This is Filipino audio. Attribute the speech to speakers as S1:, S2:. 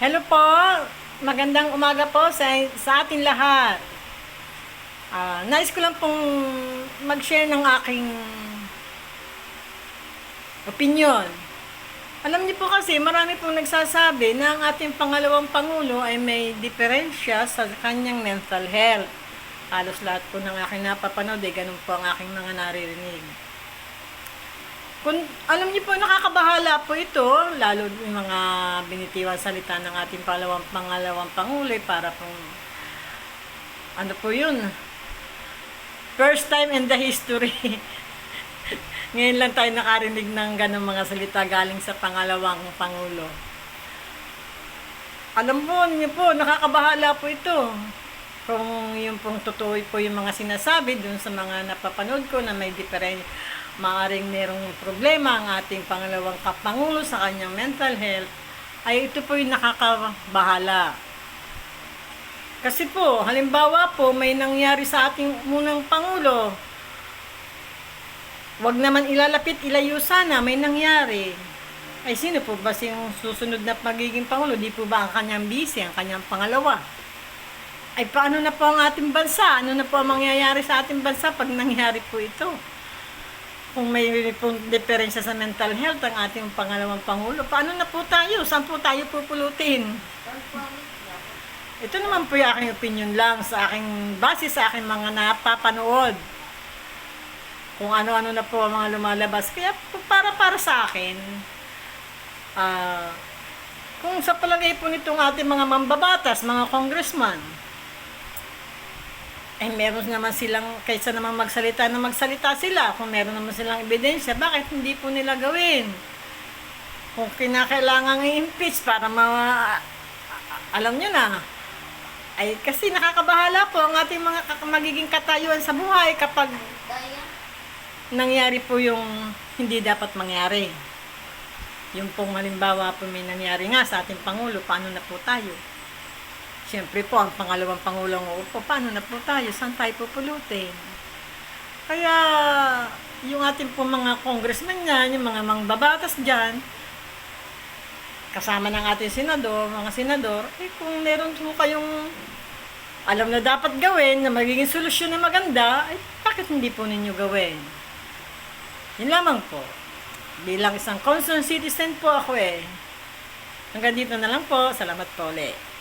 S1: Hello po, magandang umaga po sa ating lahat. Nais ko lang pong mag-share ng aking opinion. Alam niyo po kasi marami pong nagsasabi na ang ating pangalawang Pangulo ay may diferensya sa kanyang mental health. Halos lahat po ng aking napapanood ganun po ang aking mga naririnig. Kung alam niyo po, nakakabahala po ito, lalo yung mga binitiwan salita ng ating pangalawang Pangulo para pong, ano po yun, first time in the history. Ngayon lang tayo nakarinig ng ganong mga salita galing sa pangalawang Pangulo. Alam po niyo po, nakakabahala po ito. Kung yung pong totoo po yung mga sinasabi dun sa mga napapanood ko na may diferensya, maaring merong problema ang ating pangalawang Pangulo sa kanyang mental health, ay ito po yung nakakabahala. Kasi po, halimbawa po, may nangyari sa ating munang Pangulo, wag naman ilalapit, ilayo sana, may nangyari. Ay sino po ba yung susunod na magiging Pangulo? Di po ba ang kanyang vice, ang kanyang pangalawa? Ay paano na po ang ating bansa? Ano na po ang mangyayari sa ating bansa pag nangyari po ito? Kung may pong diferensya sa mental health ang ating pangalawang Pangulo, paano na po tayo? Saan po tayo pupulutin? Ito naman po yung aking opinion lang sa aking, base sa aking mga napapanood. Kung ano-ano na po ang mga lumalabas. Kaya para sa akin, kung sa palagay po nitong ating mga mambabatas, mga congressman, ay meron naman silang, kaysa naman magsalita sila, kung meron naman silang ebidensya, bakit hindi po nila gawin? Kung kinakailangan i-impeach para alam nyo na, ay kasi nakakabahala po ang ating mga magiging katayuan sa buhay kapag nangyari po yung hindi dapat mangyari. Yung pong halimbawa po may nangyari nga sa ating Pangulo, paano na po tayo? Siyempre po, ang pangalawang Pangulong uupo, paano na po tayo? Saan tayo pupulutin? Kaya, yung ating po mga congressman yan, yung mga mangbabatas dyan, kasama ng ating senador, mga senador, kung meron po kayong alam na dapat gawin, na magiging solusyon na maganda, bakit hindi po ninyo gawin? Yun lamang po. Bilang isang concerned citizen po ako Hanggang dito na lang po. Salamat po ulit.